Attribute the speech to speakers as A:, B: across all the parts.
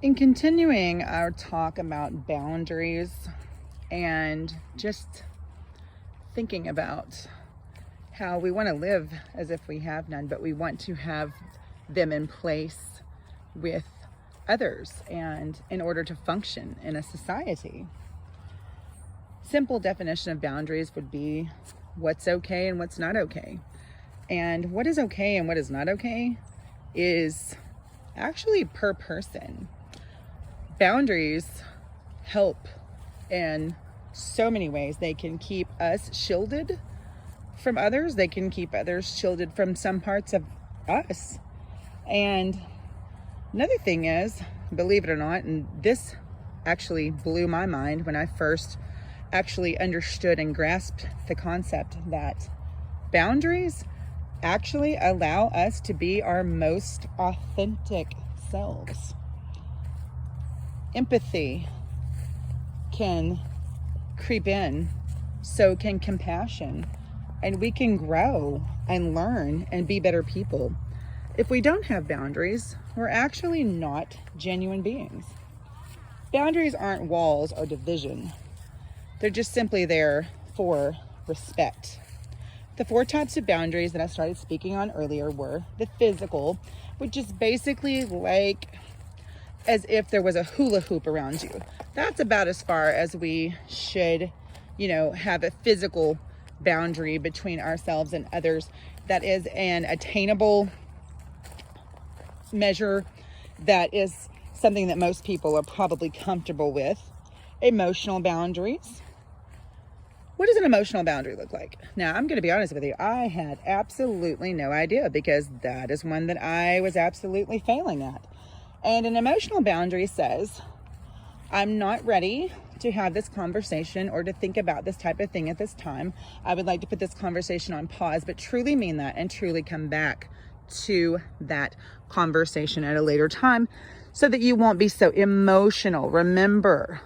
A: In continuing our talk about boundaries and just thinking about how we want to live as if we have none, but we want to have them in place with others and in order to function in a society. Simple definition of boundaries would be what's okay and what's not okay. And what is okay and what is not okay is actually per person. Boundaries help in so many ways. They can keep us shielded from others. They can keep others shielded from some parts of us. And another thing is, believe it or not, and this actually blew my mind when I first actually understood and grasped the concept that boundaries actually allow us to be our most authentic selves. Empathy can creep in, so can compassion, and we can grow and learn and be better people. If we don't have boundaries, we're actually not genuine beings. Boundaries aren't walls or division. They're just simply there for respect. The 4 types of boundaries that I started speaking on earlier were the physical, which is basically like as if there was a hula hoop around you. That's about as far as we should, have a physical boundary between ourselves and others. That is an attainable measure. That is something that most people are probably comfortable with. Emotional boundaries. What does an emotional boundary look like? Now, I'm going to be honest with you. I had absolutely no idea, because that is one that I was absolutely failing at. And an emotional boundary says, I'm not ready to have this conversation or to think about this type of thing at this time. I would like to put this conversation on pause, but truly mean that and truly come back to that conversation at a later time so that you won't be so emotional. Remember,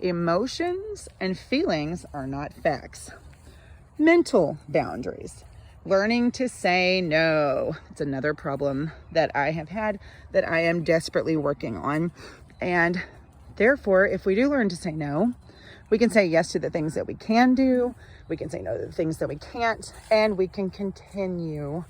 A: emotions and feelings are not facts. Mental boundaries. Learning to say no. It's another problem that I have had that I am desperately working on. And therefore, if we do learn to say no, we can say yes to the things that we can do. We can say no to the things that we can't. And we can continue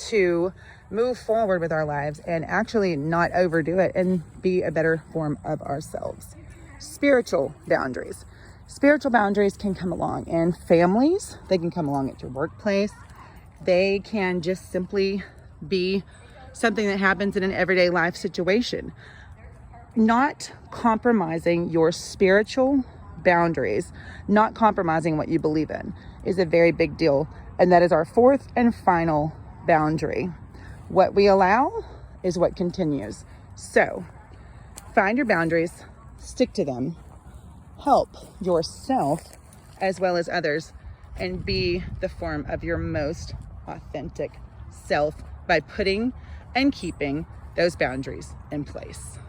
A: to move forward with our lives and actually not overdo it and be a better form of ourselves. Spiritual boundaries. Spiritual boundaries can come along in families. They can come along at your workplace. They can just simply be something that happens in an everyday life situation. Not compromising your spiritual boundaries, not compromising what you believe in, is a very big deal. And that is our 4th and final boundary. What we allow is what continues. So find your boundaries, stick to them, help yourself as well as others, and be the form of your most authentic self by putting and keeping those boundaries in place.